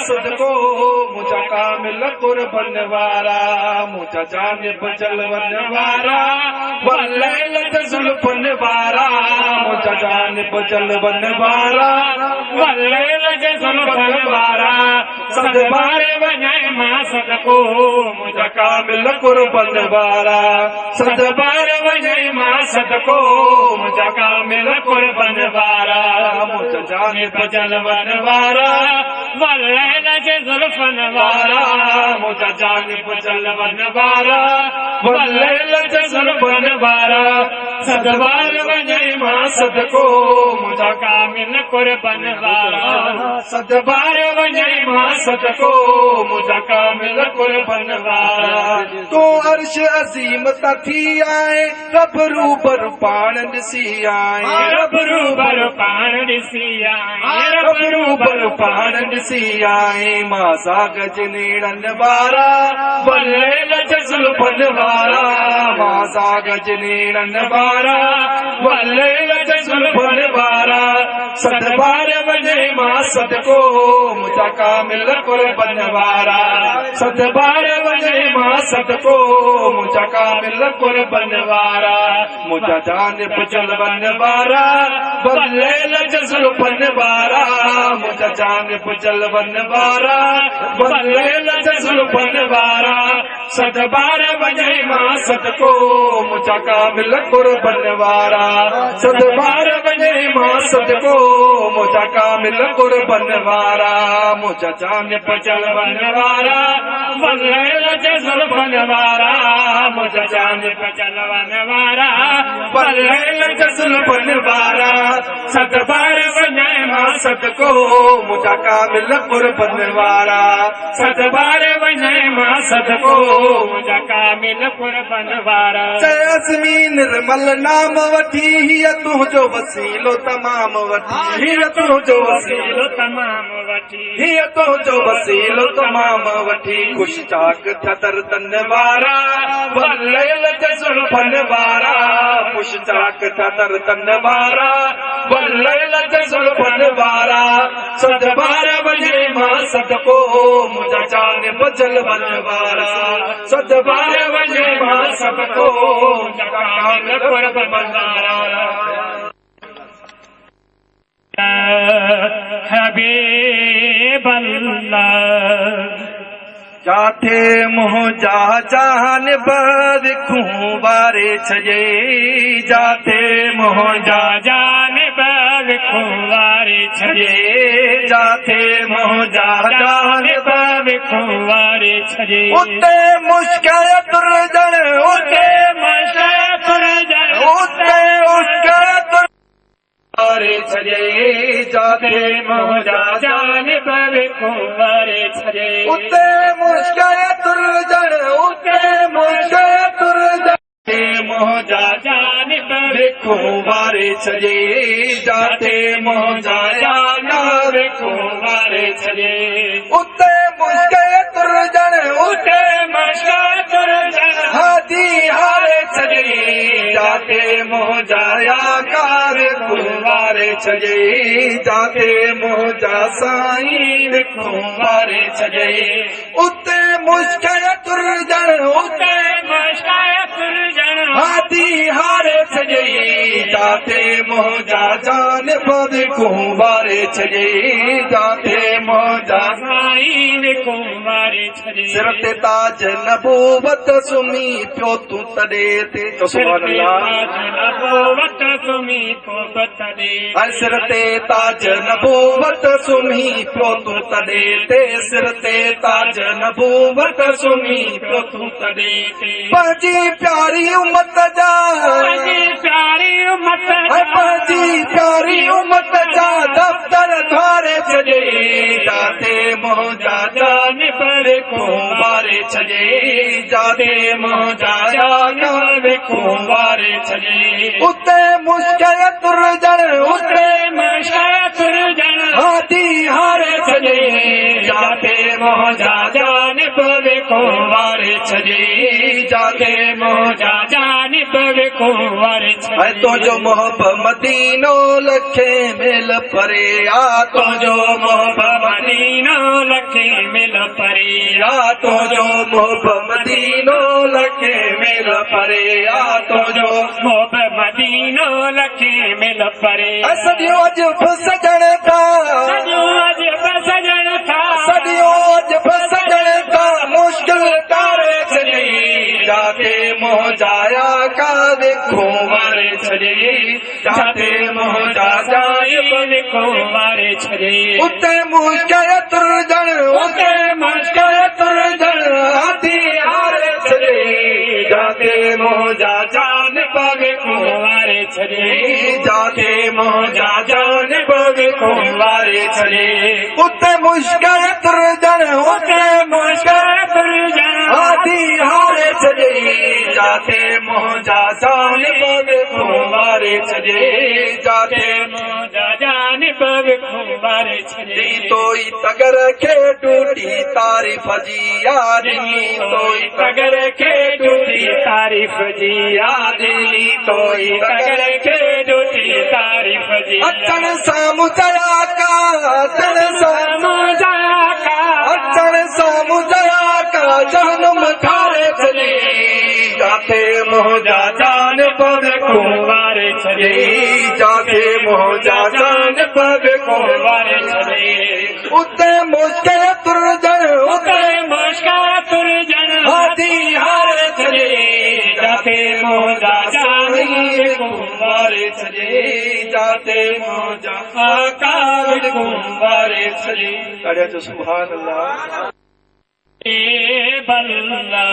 सदको मुझा कामिल कुर्बन वारा मुझा जानिब जलवन वारा वल्लैल जुल्फन वारा मुझा जानिब जलवन वारा वल्लैल जुल्फन वारा सदबार वञाए मां सदको मुझा कामिल कुर्बन वारा सदबार वञाए मां सदको मुझा कामिल कुर्बन वारा मुझा जानिब जलवन वारा वल्लैल जुल्फन वारा मुझा जानिब जलवन वारा वल्लैल जुल्फन वारा सदबार वञाए मां सदको मुझा कामिल कुर्बन वारा सदबार वञाए मां सदको मुझा कामिल कुर्बन वारा तू अर्श अज़ीम ता थी आए रब रूबर पाण ॾिसी आए रब रूबर पाण ॾिसी आए रब रूबर पाण ॾिसी आए मां साग जनेड़न वारा वल्लैल जुल्फन वारा मां साग जनेड़न वारा वल्लैल जुल्फन वारा सदबार वञे मां सदको मुझा कामिल कुर्बन वारा सदबार वञे मां सदको मुझा कामिल कुर्बन वारा मुझा जानिब जलवन वारा वल्लैल जुल्फन वारा मुझा जानिब जलवन वारा वल्लैल जुल्फन वारा सदबार वञे मां सदको मुझा कामिल कुर्बन वारा सदबार वञे मां सदको मुझा कामिल कुर्बन वारा मुझा जानिब जलवन वारा वल्लैल जुल्फन वारा मुझा जानिब जलवन वारा वल्लैल जुल्फन वारा सदबार वञे मां सदको मुझा कामिल कुर्बन वारा सदबार वञे मां सदको मुझा कामिल कुर्बन वारा अज़मी निर्मल नाम वठी हीअ तुंहिंजो वसीलो तमाम वठी हीअ तुंहिंजो वसीलो तमाम वठी हीअ तुंहिंजो वसीलो तमाम वठी ख़ुश चाक थदर तन वारा वल्लैल जुल्फन वारा ख़ुश चाक थदर तन वारा वल्लैल जुल्फन वारा सदबार वञे मां सदको मुझा जानिब जलवन वारा सदबार वञे मां सदको मुझा कामिल कुर्बन वारा हबीब अल्लाह जाथे मुंहिंजा जानिब विखूं वारे छॾे जाथे मुंहिंजा जानिब विखूं वारे छॾे जाथे मुंहिंजा जानिब विखूं वारे छॾे उते मुश्किल तुरजण उते मुश्किल तुरजण उते मुश्किल वारे छॾे जाथे मुंहिंजा जानिब विखूं वारे छॾे उते मुश्किल तुरजण उते मुश्किल तुरजण मुंहिंजा जानिब विखूं वारे छॾे जाथे मुंहिंजा जानिब विखूं वारे छॾे उते मुश्किल तुरजण उते मुश्किल तुरजण हादी हारे छॾे जाथे मुंहिंजा याकार विखूं वारे छॾे जाथे मुंहिंजा साईं विखूं वारे छॾे उते मुश्किल तुरजण उते मुश्किल तुरजण हादी हारे छॾे जाथे मुंहिंजा जानिब विखूं वारे छॾे जाथे मुंहिंजा साईं विखूं वारे छॾे सिर ते ताज नबूवत सुम्ही पियो तूं तॾहिं ते सुभान नबूवत सुम्ही पियो तॾहिं सिर ते ताज नबूवत सुम्ही पियो तूं तॾहिं ते सिर ते ताज नबूवत सुम्ही पियो तूं तॾहिं ते पंहिंजी प्यारी उम्मत जा पंहिंजी प्यारी उम्मत पंहिंजी प्यारी उम्मत जा दफ़्तर धारे छॾे जाथे मुंहिंजा जानिब विखूं वारे छॾे जाथे मुंहिंजा जानिब विखूं वारे छॾे उते मुश्किल तुरजण उते मुश्किल तुरजण हादी हारे छॾे जाथे मुंहिंजा जानिब विखूं वारे छॾे जाथे मुंहिंजा जानिब विखूं वारे छॾे है तो जो मोहब्बत मदीनो लखे मिल परे आ तो जो मोहब्बत मदीनो लखे मिल परे आ तो जो मोहब्बत मदीनो लखे मिल परे आ तो जो मोहब्बत मदीनो लखे मिल परे सदियों अज सजण था सजो अज सजण था सदियों अज सजण था मुश्किल तारे छॾे जाते मोह जाया का देखो वारे छॾे जाते मोह जा जाए देखो वारे छॾे उते मुश्किल तुरजण उते मुश्किल तुरजण हाथी हारे छॾे जाते मोह जा जान पवे को वारे छॾे जाते मोह जा जान पवे को वारे छॾे उते मुश्किल तुरजण उते मुश्किल तुरजण हाथी हारे छॾे जाते मोह जा जान पवे को वारे छॾे जाते मोजा जान पवे को वारे छॾे तोई तगर खे टूटी तारीफ़ जी यारी तोई तगर खे टूटी तारीफ़ जी यादी तोई तगर खे टूटी तारीफ़ जी अचण साम्हूं चया का अचण साम्हूं मोजा का अचण साम्हूं चया का जनम ठारे छॾे जाते मोह जा जान पवे को वारे छॾे जाते मोह जा जान पवे को वारे छॾे उते मुश्किल तुरजण उते मुश्किल तुरजण हाथी हारे छॾे जाते मोजा जान को वारे छॾे जाते मोह जा आकार को वारे छॾे अरे तो सुभान अल्लाह ए बल्ला